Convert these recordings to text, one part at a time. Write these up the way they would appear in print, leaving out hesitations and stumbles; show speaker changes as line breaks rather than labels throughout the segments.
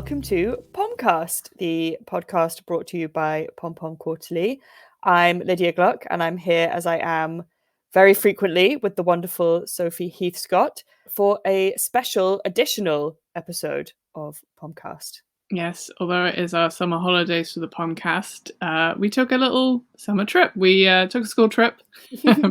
welcome to Pomcast, the podcast brought to you by Pom Quarterly. I'm Lydia Gluck, and I'm here as I am very frequently with the wonderful Sophie Heathscott for a special additional episode of Pomcast.
Yes, although it is our summer holidays for the Pomcast, we took a little summer trip. We took a school trip,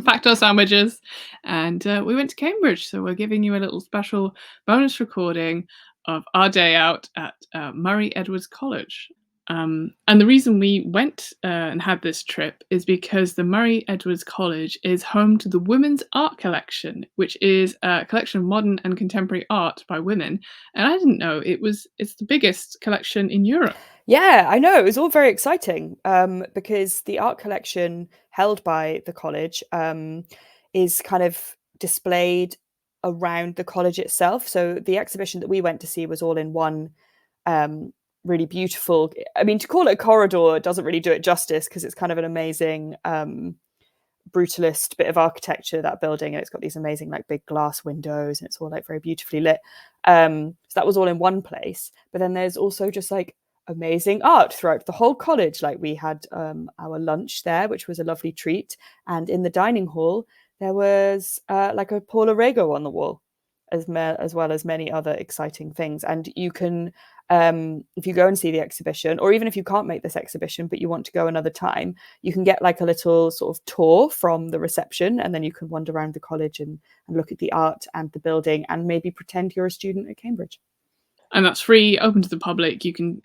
packed our sandwiches, and we went to Cambridge. So we're giving you a little special bonus recording of our day out at Murray Edwards College. And the reason we went and had this trip is because the Murray Edwards College is home to the Women's Art Collection, which is a collection of modern and contemporary art by women. And I didn't know it's the biggest collection in Europe.
Yeah, I know. It was all very exciting because the art collection held by the college is kind of displayed around the college itself. So the exhibition that we went to see was all in one really beautiful, I mean, to call it a corridor doesn't really do it justice because it's kind of an amazing brutalist bit of architecture, that building, and it's got these amazing like big glass windows and it's all like very beautifully lit. So that was all in one place, but then there's also just like amazing art throughout the whole college. Like we had our lunch there, which was a lovely treat, and in the dining hall there was like a Paula Rego on the wall, as well as many other exciting things. And you can, if you go and see the exhibition, or even if you can't make this exhibition but you want to go another time, you can get like a little sort of tour from the reception, and then you can wander around the college and look at the art and the building and maybe pretend you're a student at Cambridge.
And that's free, open to the public. You can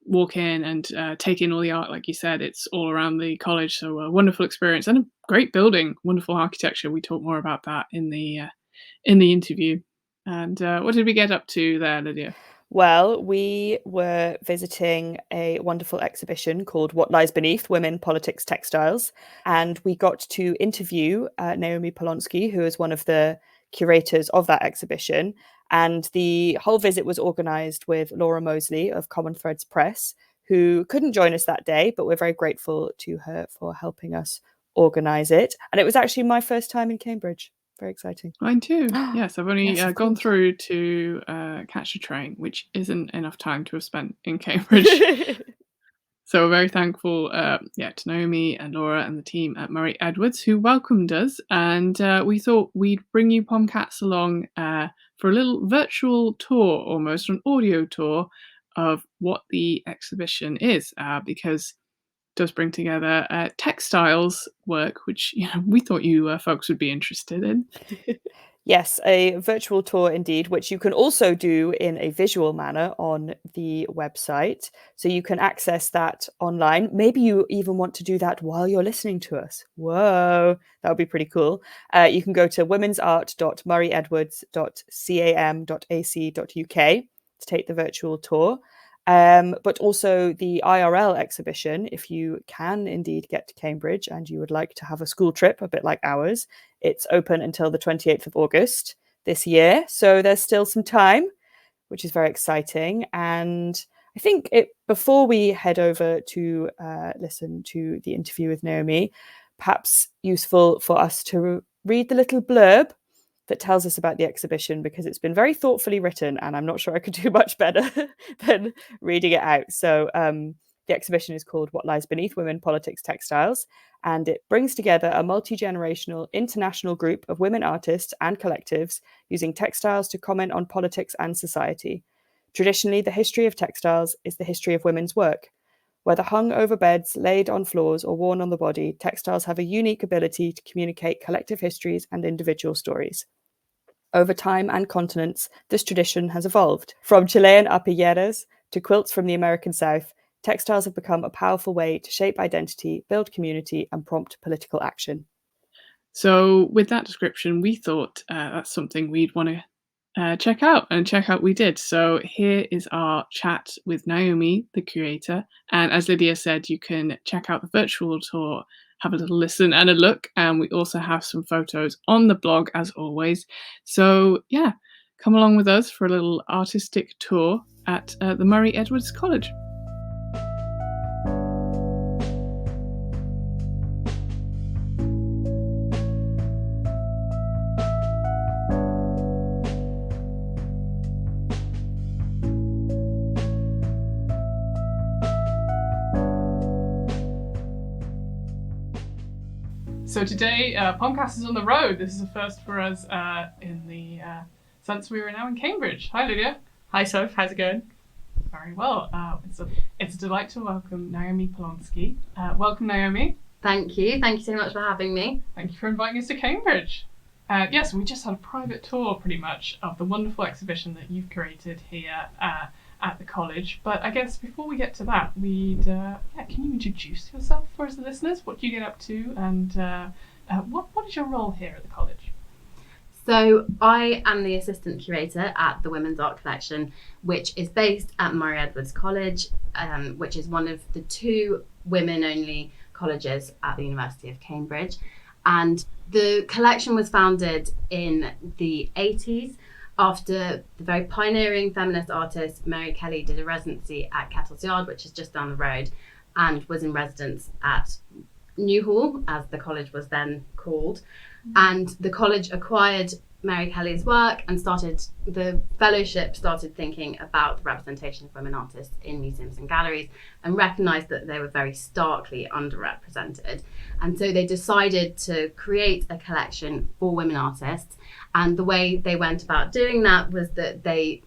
walk in and take in all the art. Like you said, it's all around the college. So a wonderful experience and a great building, wonderful architecture. We talk more about that in the interview. And what did we get up to there, Lydia?
Well, we were visiting a wonderful exhibition called What Lies Beneath: Women, Politics, Textiles. And we got to interview Naomi Polonsky, who is one of the curators of that exhibition. And the whole visit was organised with Laura Mosely of Common Threads Press, who couldn't join us that day, but we're very grateful to her for helping us organise it. And it was actually my first time in Cambridge. Very exciting.
Mine too. Yes, I've only gone through to catch a train, which isn't enough time to have spent in Cambridge. So we're very thankful to Naomi and Laura and the team at Murray Edwards who welcomed us. And we thought we'd bring you Pomcats along for a little virtual tour, almost an audio tour of what the exhibition is, because does bring together textiles work, which we thought you folks would be interested in.
Yes, a virtual tour indeed, which you can also do in a visual manner on the website. So you can access that online. Maybe you even want to do that while you're listening to us. Whoa, that would be pretty cool. You can go to womensart.murrayedwards.cam.ac.uk to take the virtual tour. But also the IRL exhibition, if you can indeed get to Cambridge and you would like to have a school trip, a bit like ours, it's open until the 28th of August this year. So there's still some time, which is very exciting. And I think before we head over to listen to the interview with Naomi, perhaps useful for us to read the little blurb that tells us about the exhibition, because it's been very thoughtfully written and I'm not sure I could do much better than reading it out. So the exhibition is called What Lies Beneath: Women, Politics, Textiles, and it brings together a multi-generational international group of women artists and collectives using textiles to comment on politics and society. Traditionally, the history of textiles is the history of women's work. Whether hung over beds, laid on floors, or worn on the body, textiles have a unique ability to communicate collective histories and individual stories. Over time and continents, this tradition has evolved. From Chilean apilleras to quilts from the American South, textiles have become a powerful way to shape identity, build community, and prompt political action.
So with that description, we thought that's something we'd want to check out, and check out we did. So here is our chat with Naomi, the curator. And as Lydia said, you can check out the virtual tour, have a little listen and a look, and we also have some photos on the blog as always. So yeah, come along with us for a little artistic tour at the Murray Edwards College. So today, Pomcast is on the road. This is a first for us in the sense we are now in Cambridge. Hi, Lydia.
Hi, Soph. How's it going?
Very well. It's a delight to welcome Naomi Polonsky. Welcome, Naomi.
Thank you. Thank you so much for having me.
Thank you for inviting us to Cambridge. Yes, we just had a private tour, pretty much, of the wonderful exhibition that you've created here at the college. But I guess before we get to that, can you introduce yourself for us, the listeners? What do you get up to, and what is your role here at the college?
So I am the assistant curator at the Women's Art Collection, which is based at Murray Edwards College, which is one of the 2 women-only colleges at the University of Cambridge. And the collection was founded in the 80s after the very pioneering feminist artist Mary Kelly did a residency at Kettle's Yard, which is just down the road, and was in residence at Newhall, as the college was then called. And the college acquired Mary Kelly's work and the fellowship started thinking about the representation of women artists in museums and galleries, and recognised that they were very starkly underrepresented. And so they decided to create a collection for women artists. And the way they went about doing that was that they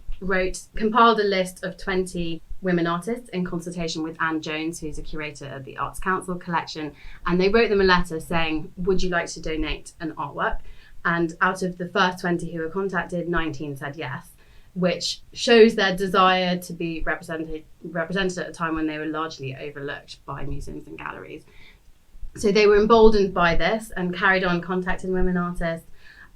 compiled a list of 20 women artists in consultation with Anne Jones, who's a curator at the Arts Council collection. And they wrote them a letter saying, would you like to donate an artwork? And out of the first 20 who were contacted, 19 said yes, which shows their desire to be represented at a time when they were largely overlooked by museums and galleries. So they were emboldened by this and carried on contacting women artists.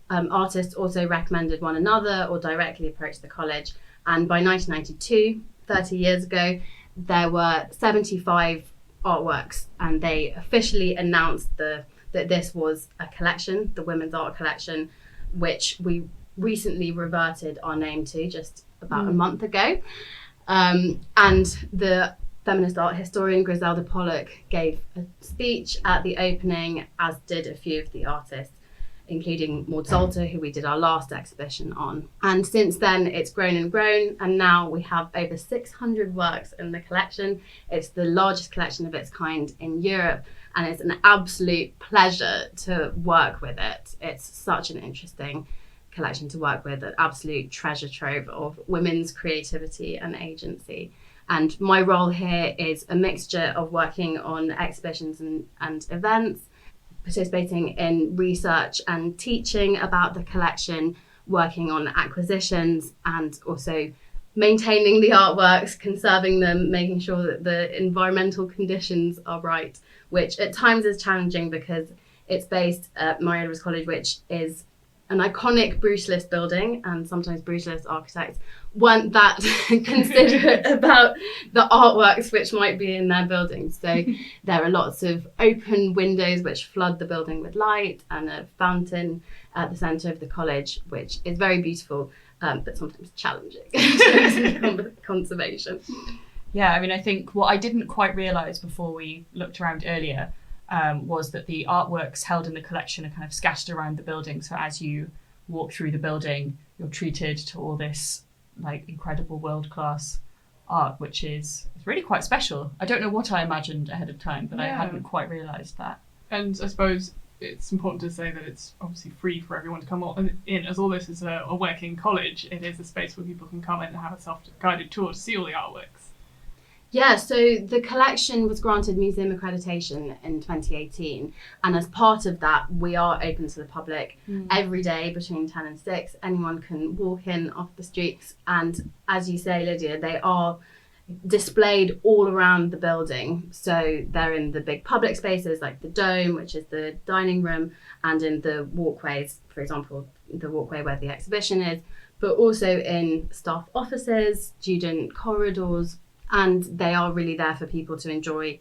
Artists also recommended one another or directly approached the college. And by 1992, 30 years ago, there were 75 artworks, and they officially announced that this was a collection, the Women's Art Collection, which we recently reverted our name to just about a month ago. And the feminist art historian Griselda Pollock gave a speech at the opening, as did a few of the artists, including Maud Salter, who we did our last exhibition on. And since then, it's grown and grown, and now we have over 600 works in the collection. It's the largest collection of its kind in Europe, and it's an absolute pleasure to work with it. It's such an interesting collection to work with, an absolute treasure trove of women's creativity and agency. And my role here is a mixture of working on exhibitions and events, participating in research and teaching about the collection, working on acquisitions, and also maintaining the artworks, conserving them, making sure that the environmental conditions are right, which at times is challenging because it's based at Murray Edwards College, which is an iconic brutalist building, and sometimes brutalist architects weren't that considerate about the artworks which might be in their buildings. So there are lots of open windows which flood the building with light, and a fountain at the centre of the college, which is very beautiful, but sometimes challenging in terms of conservation.
Yeah, I mean, I think what I didn't quite realise before we looked around earlier was that the artworks held in the collection are kind of scattered around the building. So as you walk through the building, you're treated to all this like incredible world-class art, which is really quite special. I don't know what I imagined ahead of time, but I hadn't quite realised that.
And I suppose it's important to say that it's obviously free for everyone to come in, as all this is a working college. It is a space where people can come in and have a self-guided tour to see all the artworks.
Yeah, so the collection was granted museum accreditation in 2018, and as part of that, we are open to the public every day between 10 and 6. Anyone can walk in off the streets, and as you say, Lydia, they are displayed all around the building. So they're in the big public spaces like the Dome, which is the dining room, and in the walkways, for example, the walkway where the exhibition is, but also in staff offices, student corridors, and they are really there for people to enjoy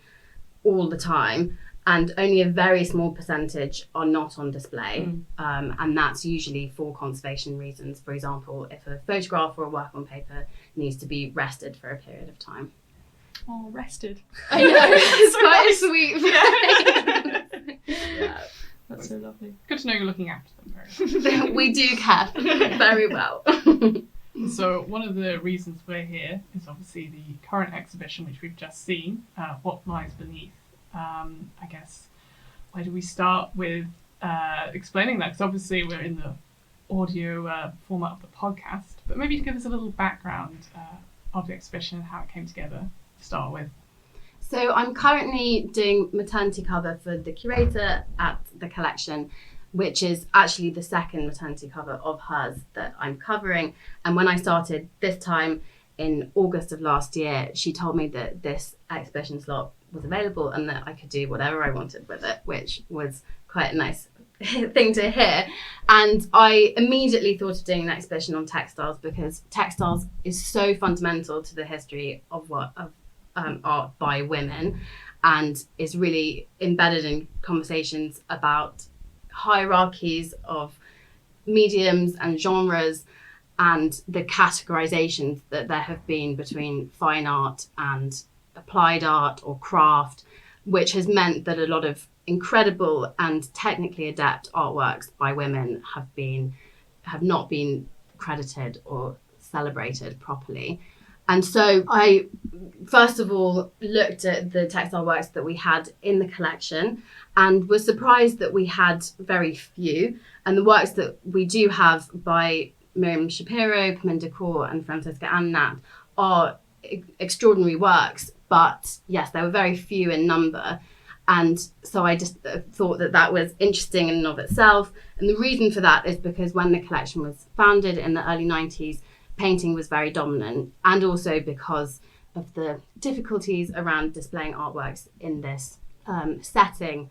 all the time. And only a very small percentage are not on display. And that's usually for conservation reasons. For example, if a photograph or a work on paper needs to be rested for a period of time.
Oh, rested.
I know, it's quite sweet.
Yeah, that's so lovely.
Good to know you're looking after them very well.
We do care very well.
So one of the reasons we're here is obviously the current exhibition, which we've just seen, What Lies Beneath. I guess where do we start with explaining that? Because obviously we're in the audio format of the podcast, but maybe you could give us a little background of the exhibition and how it came together to start with.
So I'm currently doing maternity cover for the curator at the collection, which is actually the second maternity cover of hers that I'm covering. And when I started this time in August of last year, she told me that this exhibition slot was available and that I could do whatever I wanted with it, which was quite a nice thing to hear. And I immediately thought of doing an exhibition on textiles, because textiles is so fundamental to the history of art by women, and is really embedded in conversations about hierarchies of mediums and genres, and the categorizations that there have been between fine art and applied art or craft, which has meant that a lot of incredible and technically adept artworks by women have not been credited or celebrated properly. And so I, first of all, looked at the textile works that we had in the collection and was surprised that we had very few. And the works that we do have by Miriam Shapiro, Paminda Kaur and Francisca Annat are extraordinary works. But yes, there were very few in number. And so I just thought that that was interesting in and of itself. And the reason for that is because when the collection was founded in the early 90s, painting was very dominant, and also because of the difficulties around displaying artworks in this setting.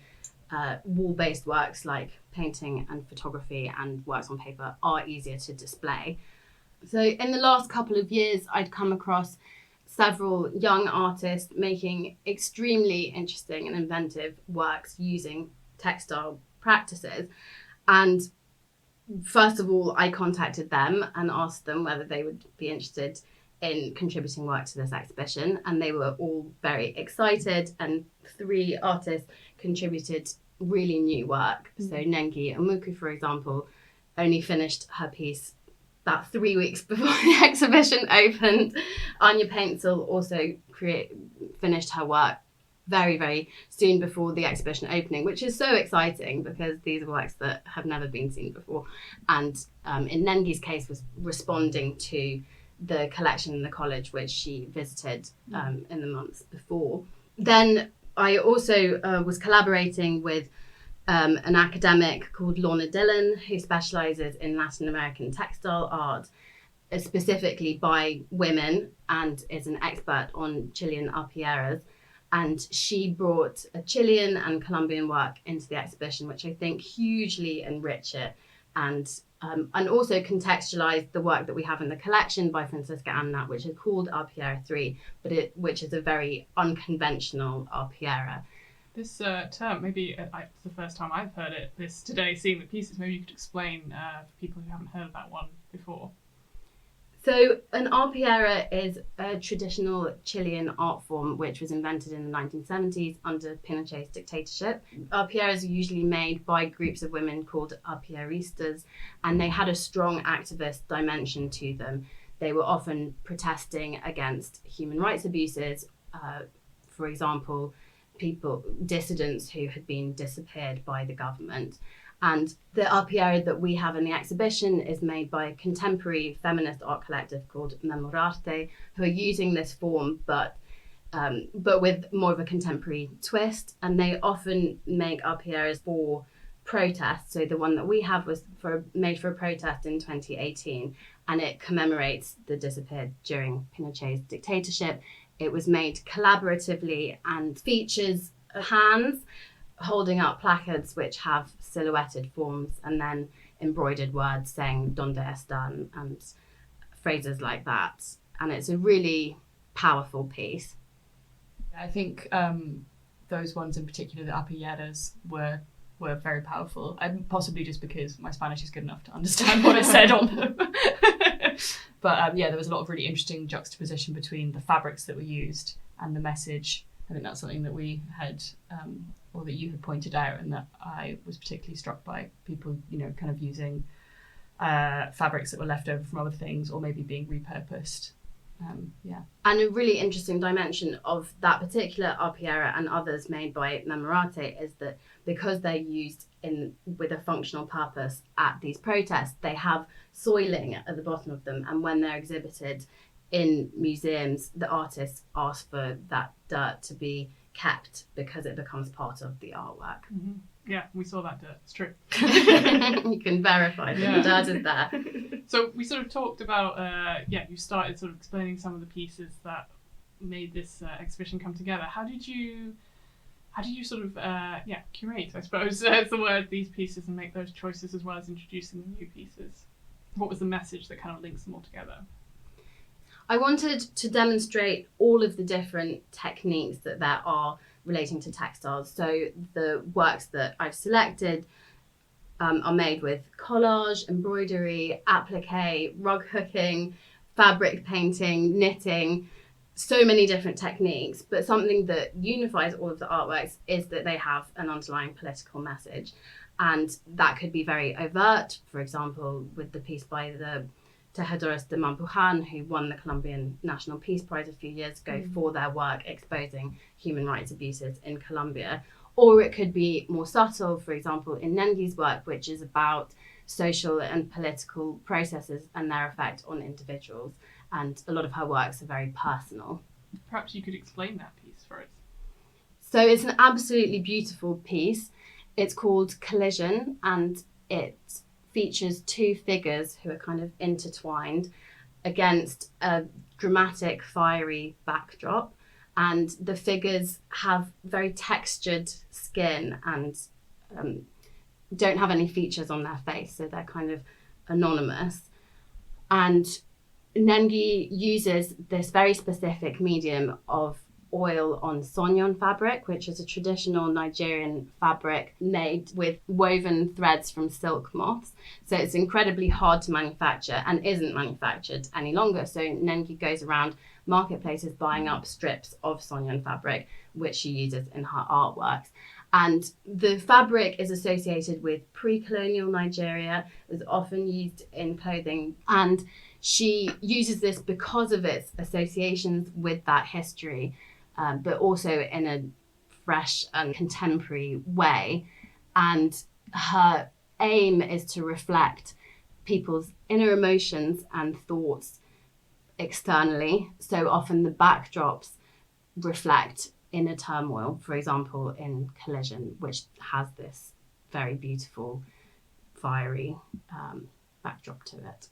Wall-based works like painting and photography and works on paper are easier to display. So in the last couple of years, I'd come across several young artists making extremely interesting and inventive works using textile practices. And first of all, I contacted them and asked them whether they would be interested in contributing work to this exhibition, and they were all very excited, and 3 artists contributed really new work. So Nengi Omuku, for example, only finished her piece about 3 weeks before the exhibition opened. Anya Paintsel also finished her work very, very soon before the exhibition opening, which is so exciting because these are works that have never been seen before. And in Nengi's case, was responding to the collection in the college, which she visited in the months before. Then I also was collaborating with an academic called Lorna Dillon, who specialises in Latin American textile art, specifically by women, and is an expert on Chilean arpilleras. And she brought a Chilean and Colombian work into the exhibition, which I think hugely enrich it, and also contextualised the work that we have in the collection by Francisca Annat, which is called Arpillera 3, which is a very unconventional arpillera.
This term, maybe it's the first time I've heard it this today, seeing the pieces. Maybe you could explain for people who haven't heard of that one before.
So an arpillera is a traditional Chilean art form which was invented in the 1970s under Pinochet's dictatorship. Arpilleras are usually made by groups of women called arpilleristas, and they had a strong activist dimension to them. They were often protesting against human rights abuses, for example, dissidents who had been disappeared by the government. And the arpillera that we have in the exhibition is made by a contemporary feminist art collective called Memorarte, who are using this form, but with more of a contemporary twist. And they often make arpilleras for protests. So the one that we have was made for a protest in 2018, and it commemorates the disappeared during Pinochet's dictatorship. It was made collaboratively and features hands holding up placards which have silhouetted forms and then embroidered words saying "Donde están" and phrases like that. And it's a really powerful piece.
I think those ones in particular, the arpilleras, were very powerful. Possibly just because my Spanish is good enough to understand what it said on them. But there was a lot of really interesting juxtaposition between the fabrics that were used and the message. I think that's something that we had, or that you had pointed out, and that I was particularly struck by. People, kind of using fabrics that were left over from other things, or maybe being repurposed
And a really interesting dimension of that particular arpiera and others made by Memorate is that because they're used with a functional purpose at these protests, they have soiling at the bottom of them, and when they're exhibited in museums, the artists ask for that dirt to be kept because it becomes part of the artwork.
Mm-hmm. Yeah, we saw that dirt. It's true.
You can verify that the dirt is there.
So we sort of talked about, you started sort of explaining some of the pieces that made this exhibition come together. How did you sort of, curate, I suppose, is the word, these pieces and make those choices as well as introducing the new pieces? What was the message that kind of links them all together?
I wanted to demonstrate all of the different techniques that there are relating to textiles. So the works that I've selected are made with collage, embroidery, applique, rug hooking, fabric painting, knitting, so many different techniques. But something that unifies all of the artworks is that they have an underlying political message. And that could be very overt, for example, with the piece by the Tejedores de Mampuhan, who won the Colombian National Peace Prize a few years ago for their work exposing human rights abuses in Colombia. Or it could be more subtle, for example, in Nengi's work, which is about social and political processes and their effect on individuals. And a lot of her works are very personal.
Perhaps you could explain that piece for us.
So it's an absolutely beautiful piece. It's called Collision, and it features two figures who are kind of intertwined against a dramatic, fiery backdrop. And the figures have very textured skin and don't have any features on their face, so they're kind of anonymous. And Nengi uses this very specific medium of oil on sonyon fabric, which is a traditional Nigerian fabric made with woven threads from silk moths. So it's incredibly hard to manufacture and isn't manufactured any longer. So Nengi goes around marketplaces buying up strips of sonyon fabric, which she uses in her artworks. And the fabric is associated with pre-colonial Nigeria, is often used in clothing. And she uses this because of its associations with that history, but also in a fresh and contemporary way. And her aim is to reflect people's inner emotions and thoughts externally. So often the backdrops reflect inner turmoil, for example, in Collision, which has this very beautiful, fiery backdrop to it.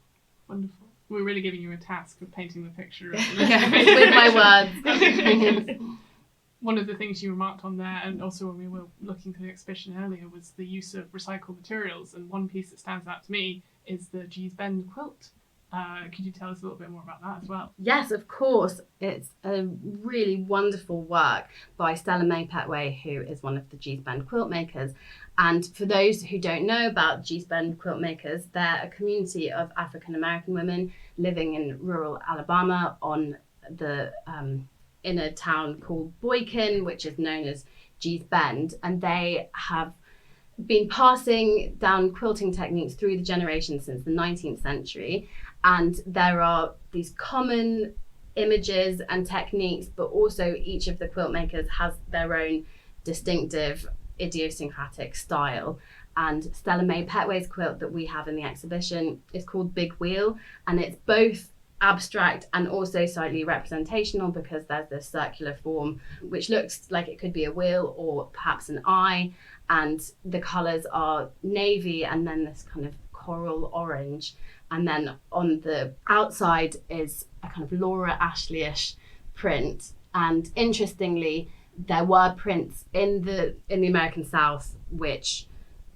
Wonderful. We're really giving you a task of painting the picture.
With my words.
One of the things you remarked on there, and also when we were looking through the exhibition earlier, was the use of recycled materials. And one piece that stands out to me is the Gee's Bend quilt. Could you tell us a little bit more about that as well?
Yes, of course. It's a really wonderful work by Stella May Petway, who is one of the Gee's Bend quilt makers. And for those who don't know about Gee's Bend quilt makers, they're a community of African American women living in rural Alabama on the in a town called Boykin, which is known as Gee's Bend. And they have been passing down quilting techniques through the generations since the 19th century. And there are these common images and techniques, but also each of the quilt makers has their own distinctive idiosyncratic style. And Stella May Petway's quilt that we have in the exhibition is called Big Wheel, and it's both abstract and also slightly representational because there's this circular form which looks like it could be a wheel or perhaps an eye, and the colours are navy and then this kind of coral orange. And then on the outside is a kind of Laura Ashley-ish print. And interestingly, there were prints in the American South which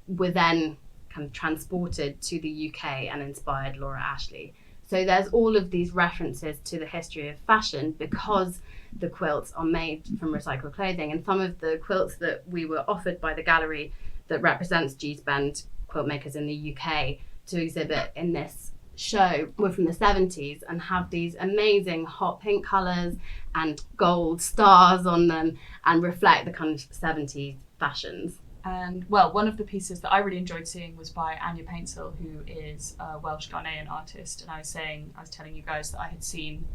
were then kind of transported to the UK and inspired Laura Ashley. So there's all of these references to the history of fashion because the quilts are made from recycled clothing. And some of the quilts that we were offered by the gallery that represents Gee's Bend quilt makers in the UK to exhibit in this show were from the 70s and have these amazing hot pink colours and gold stars on them and reflect the kind of 70s fashions.
And well, one of the pieces that I really enjoyed seeing was by Anya Paintsill, who is a Welsh Ghanaian artist. And I was telling you guys that I had seen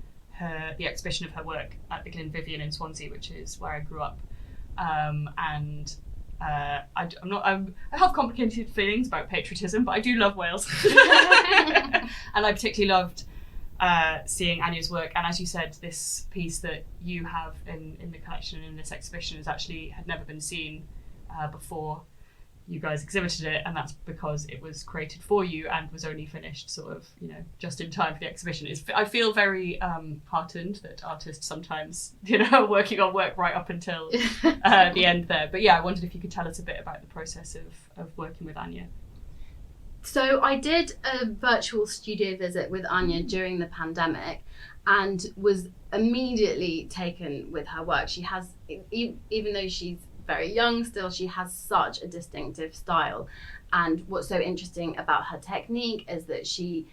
the exhibition of her work at the Glenvivian in Swansea, which is where I grew up. I have complicated feelings about patriotism, but I do love Wales. And I particularly loved seeing Anya's work. And as you said, this piece that you have in the collection in this exhibition had never been seen before you guys exhibited it, and that's because it was created for you and was only finished sort of, just in time for the exhibition. I feel very heartened that artists sometimes, are working on work right up until the end there. But yeah, I wondered if you could tell us a bit about the process of working with Anya.
So I did a virtual studio visit with Anya during the pandemic and was immediately taken with her work. She has, even though she's very young still, she has such a distinctive style. And what's so interesting about her technique is that she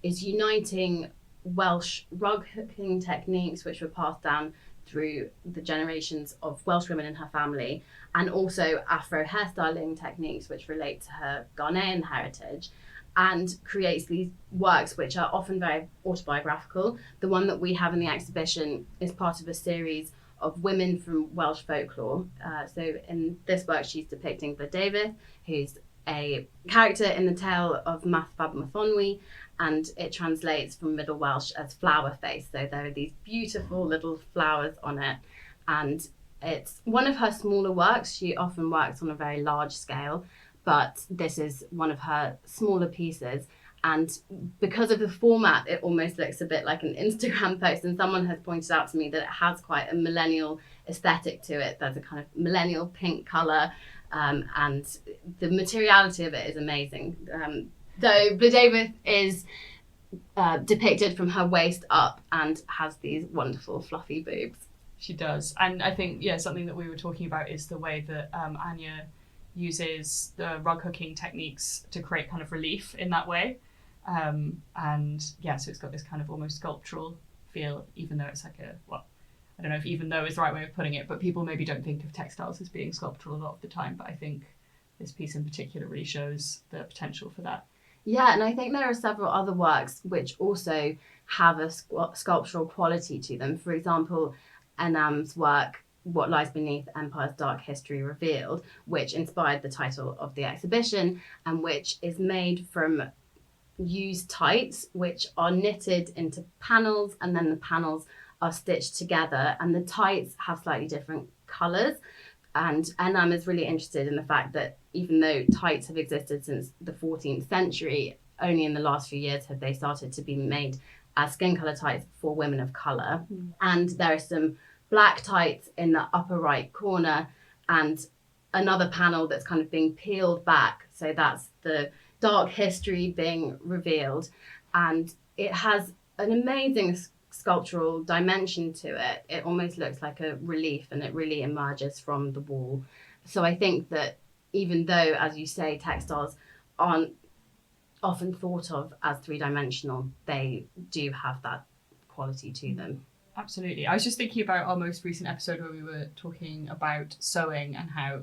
is uniting Welsh rug hooking techniques, which were passed down through the generations of Welsh women in her family, and also Afro hairstyling techniques, which relate to her Ghanaian heritage, and creates these works which are often very autobiographical. The one that we have in the exhibition is part of a series of women from Welsh folklore. So in this work, she's depicting Blodeuwedd, who's a character in the tale of Math Fab Mathonwy, and it translates from Middle Welsh as flower face. So there are these beautiful little flowers on it, and it's one of her smaller works. She often works on a very large scale, but this is one of her smaller pieces. And because of the format, it almost looks a bit like an Instagram post. And someone has pointed out to me that it has quite a millennial aesthetic to it. There's a kind of millennial pink colour, and the materiality of it is amazing. Though Blodeuwedd is depicted from her waist up and has these wonderful fluffy boobs.
She does. And I think, something that we were talking about is the way that Anya uses the rug hooking techniques to create kind of relief in that way. So it's got this kind of almost sculptural feel, even though it's like I don't know if even though is the right way of putting it, but people maybe don't think of textiles as being sculptural a lot of the time, but I think this piece in particular really shows the potential for that.
Yeah, and I think there are several other works which also have a sculptural quality to them. For example, Enam's work, What Lies Beneath Empire's Dark History Revealed, which inspired the title of the exhibition, and which is made from used tights, which are knitted into panels, and then the panels are stitched together, and the tights have slightly different colours. And Enam is really interested in the fact that even though tights have existed since the 14th century, only in the last few years have they started to be made as skin colour tights for women of colour. And there are some black tights in the upper right corner, and another panel that's kind of being peeled back. So that's the dark history being revealed. And it has an amazing sculptural dimension to it. It almost looks like a relief, and it really emerges from the wall. So I think that even though, as you say, textiles aren't often thought of as three-dimensional, they do have that quality to them.
Absolutely. I was just thinking about our most recent episode where we were talking about sewing and how,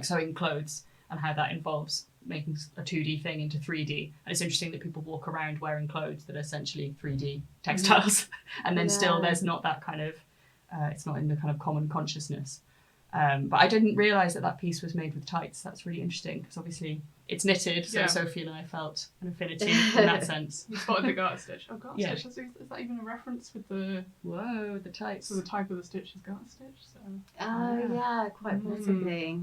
sewing clothes, and how that involves making a 2D thing into 3D. And it's interesting that people walk around wearing clothes that are essentially 3D textiles. And then still there's not that kind of, it's not in the kind of common consciousness. But I didn't realise that piece was made with tights. That's really interesting, because obviously it's knitted, so Sophie and I felt an affinity in that sense.
You spotted the garter stitch. Oh, garter stitch, is that even a reference with the...
Whoa, the tights.
So the type of the stitch is garter stitch, so...
Oh, yeah, quite possibly.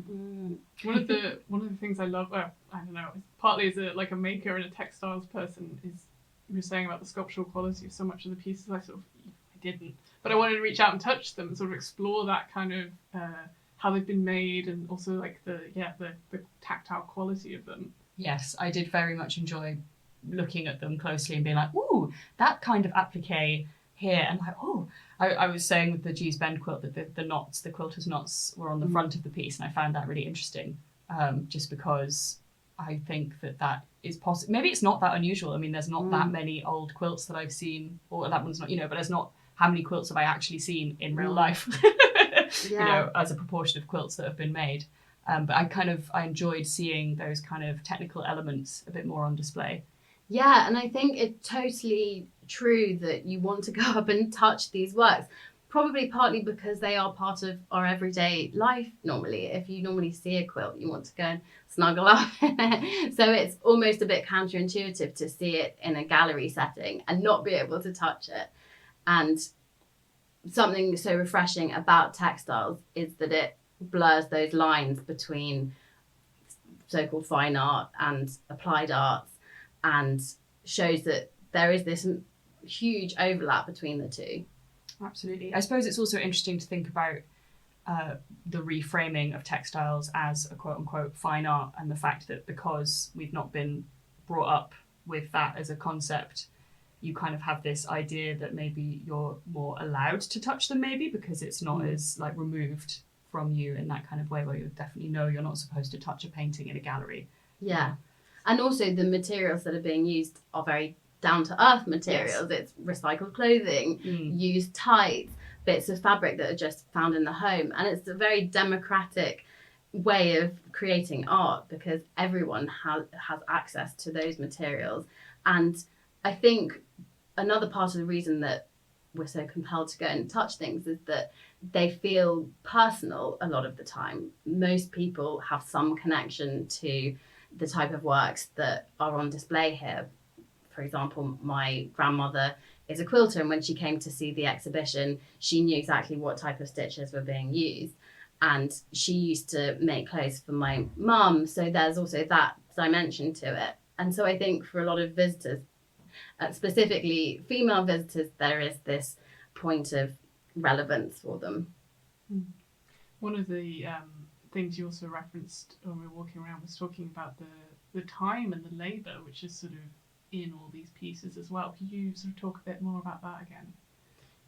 One of the things I love, I don't know, partly as a maker and a textiles person, is you were saying about the sculptural quality of so much of the pieces. I didn't, but I wanted to reach out and touch them and sort of explore that kind of how they've been made, and also the tactile quality of them.
Yes, I did very much enjoy looking at them closely and being like, ooh, that kind of applique here, and I was saying with the G's Bend quilt that the knots, the quilter's knots, were on the front of the piece, and I found that really interesting, just because I think that is possible. Maybe it's not that unusual. I mean, there's not that many old quilts that I've seen, or that one's not, but there's not, how many quilts have I actually seen in real life? As a proportion of quilts that have been made. But I enjoyed seeing those kind of technical elements a bit more on display.
Yeah, and I think it's totally true that you want to go up and touch these works, probably partly because they are part of our everyday life normally. If you normally see a quilt, you want to go and snuggle up in it. So it's almost a bit counterintuitive to see it in a gallery setting and not be able to touch it. And something so refreshing about textiles is that it blurs those lines between so-called fine art and applied arts, and shows that there is this huge overlap between the two.
Absolutely. I suppose it's also interesting to think about the reframing of textiles as a quote-unquote fine art, and the fact that because we've not been brought up with that as a concept, you kind of have this idea that maybe you're more allowed to touch them, maybe because it's not as like removed from you in that kind of way, where you definitely know you're not supposed to touch a painting in a gallery.
Yeah. And also the materials that are being used are very down-to-earth materials. Yes. It's recycled clothing, used tights, bits of fabric that are just found in the home. And it's a very democratic way of creating art because everyone has access to those materials. And I think another part of the reason that we're so compelled to go and touch things is that they feel personal a lot of the time. Most people have some connection to the type of works that are on display here. For example, my grandmother is a quilter, and when she came to see the exhibition, she knew exactly what type of stitches were being used. And she used to make clothes for my mum, so there's also that dimension to it. And so I think for a lot of visitors, specifically female visitors, there is this point of relevance for them.
One of the things you also referenced when we were walking around was talking about the time and the labour, which is sort of in all these pieces as well. Could you sort of talk a bit more about that again?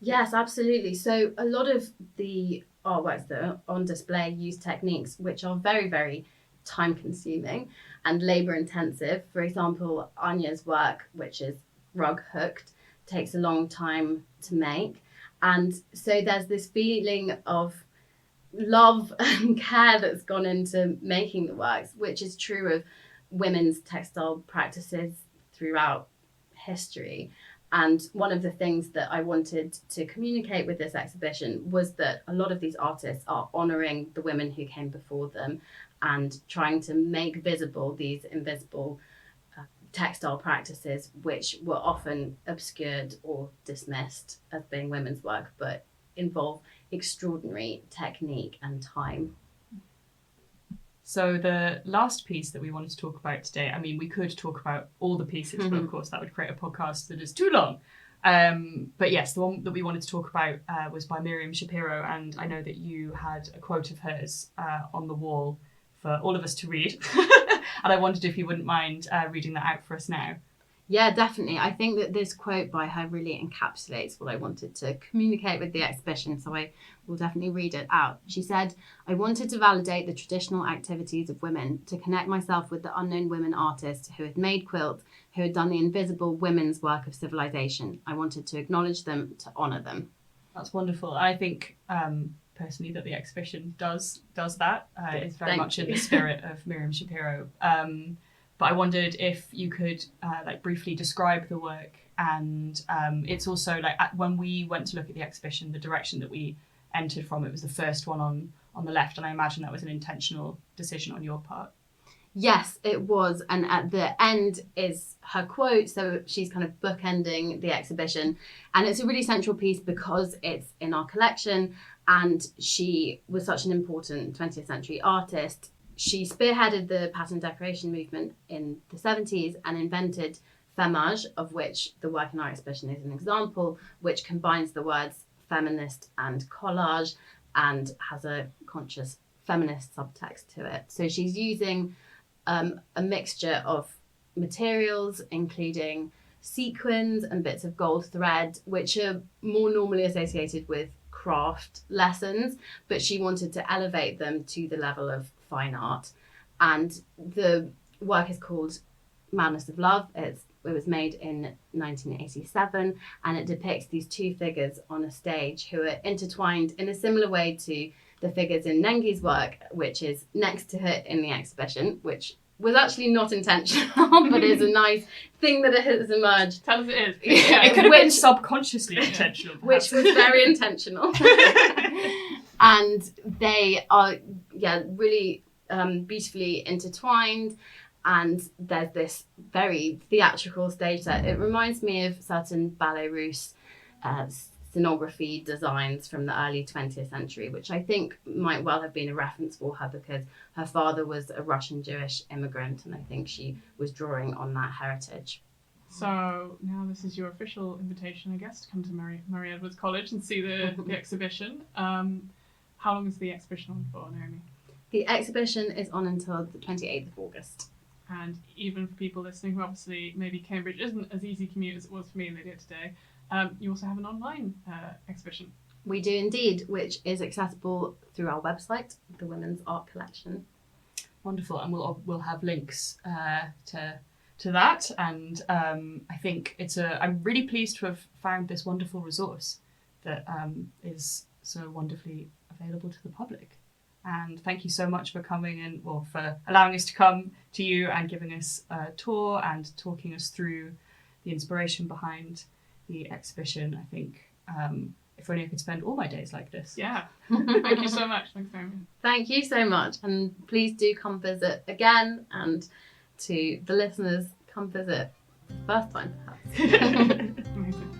Yes, absolutely. So a lot of the artworks that are on display use techniques which are very, very time consuming and labour intensive. For example, Anya's work, which is rug hooked, takes a long time to make. And so there's this feeling of love and care that's gone into making the works, which is true of women's textile practices throughout history. And one of the things that I wanted to communicate with this exhibition was that a lot of these artists are honouring the women who came before them and trying to make visible these invisible textile practices, which were often obscured or dismissed as being women's work, but involve extraordinary technique and time.
So the last piece that we wanted to talk about today, I mean, we could talk about all the pieces, but of course that would create a podcast that is too long. But yes, the one that we wanted to talk about was by Miriam Shapiro, and I know that you had a quote of hers on the wall for all of us to read. And I wondered if you wouldn't mind reading that out for us now.
Yeah, definitely. I think that this quote by her really encapsulates what I wanted to communicate with the exhibition, so I will definitely read it out. She said, "I wanted to validate the traditional activities of women, to connect myself with the unknown women artists who had made quilts, who had done the invisible women's work of civilization. I wanted to acknowledge them, to honour them."
That's wonderful. I think personally that the exhibition does that. It's very much in the spirit of Miriam Shapiro. But I wondered if you could briefly describe the work, and it's also when we went to look at the exhibition, the direction that we entered from, it was the first one on the left, and I imagine that was an intentional decision on your part.
Yes, it was. And at the end is her quote. So she's kind of bookending the exhibition. And it's a really central piece because it's in our collection. And she was such an important 20th century artist. She spearheaded the pattern decoration movement in the 70s and invented femage, of which the work in our exhibition is an example, which combines the words feminist and collage and has a conscious feminist subtext to it. So she's using a mixture of materials, including sequins and bits of gold thread, which are more normally associated with craft lessons, but she wanted to elevate them to the level of fine art. And the work is called Madness of Love. It was made in 1987, and it depicts these two figures on a stage who are intertwined in a similar way to the figures in Nengi's work, which is next to her in the exhibition, which was actually not intentional, but is a nice thing that has emerged.
Tell us it is.
Yeah, it could have been subconsciously intentional.
Which was very intentional. And they are, really beautifully intertwined. And there's this very theatrical stage set. It reminds me of certain ballet russe scenography designs from the early 20th century, which I think might well have been a reference for her because her father was a Russian Jewish immigrant, and I think she was drawing on that heritage.
So now this is your official invitation, I guess, to come to Mary Edwards College and see the exhibition. How long is the exhibition on for, Naomi?
The exhibition is on until the 28th of August.
And even for people listening who obviously maybe Cambridge isn't as easy commute as it was for me in the day today, you also have an online exhibition.
We do indeed, which is accessible through our website, the Women's Art Collection.
Wonderful, and we'll have links to that. And I think I'm really pleased to have found this wonderful resource that is so wonderfully available to the public. And thank you so much for coming and for allowing us to come to you and giving us a tour and talking us through the inspiration behind the exhibition. I think if only I could spend all my days like this.
Yeah. Thank you so much. Thanks, Naomi.
Thank you so much. And please do come visit again. And to the listeners, come visit first time.
Amazing.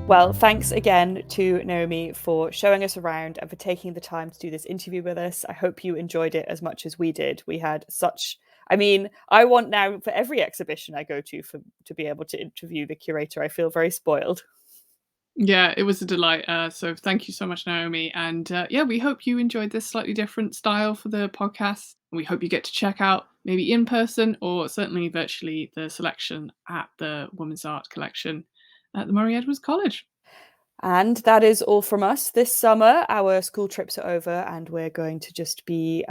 Well, thanks again to Naomi for showing us around and for taking the time to do this interview with us. I hope you enjoyed it as much as we did. We had I want now for every exhibition I go to be able to interview the curator. I feel very spoiled.
Yeah, it was a delight. So thank you so much, Naomi. And we hope you enjoyed this slightly different style for the podcast. We hope you get to check out maybe in person or certainly virtually the selection at the Women's Art Collection at the Mary Edwards College.
And that is all from us this summer. Our school trips are over and we're going to just be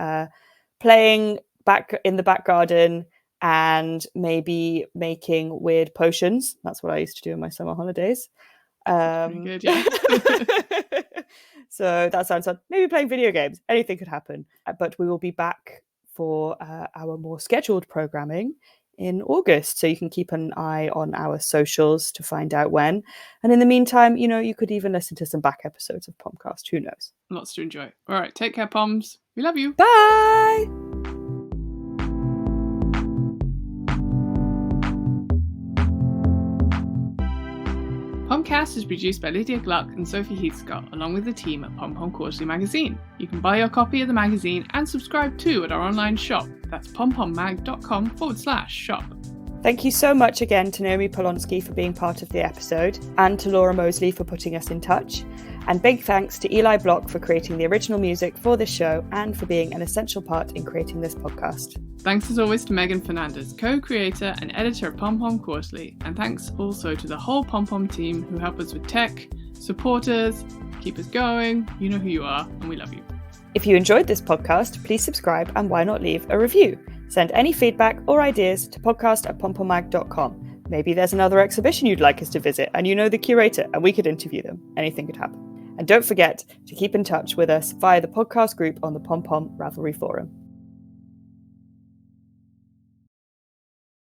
playing back in the back garden and maybe making weird potions. That's what I used to do in my summer holidays.
Pretty good, yeah.
So that sounds fun. Maybe playing video games. Anything could happen. But we will be back for our more scheduled programming in August, so you can keep an eye on our socials to find out when. And in the meantime, you could even listen to some back episodes of Pomcast. Who knows?
Lots to enjoy. All right, take care, Poms. We love you.
Bye.
Pomcast is produced by Lydia Gluck and Sophie Heathscott, along with the team at Pom Pom Quarterly magazine. You can buy your copy of the magazine and subscribe too at our online shop. That's pompommag.com/shop.
Thank you so much again to Naomi Polonsky for being part of the episode, and to Laura Mosely for putting us in touch. And big thanks to Eli Block for creating the original music for this show and for being an essential part in creating this podcast.
Thanks as always to Megan Fernandez, co-creator and editor of Pom Pom Quarterly. And thanks also to the whole Pom Pom team who help us with tech, support us, keep us going. You know who you are, and we love you.
If you enjoyed this podcast, please subscribe and why not leave a review? Send any feedback or ideas to podcast@pompommag.com. Maybe there's another exhibition you'd like us to visit and you know the curator and we could interview them. Anything could happen. And don't forget to keep in touch with us via the podcast group on the Pom Pom Ravelry Forum.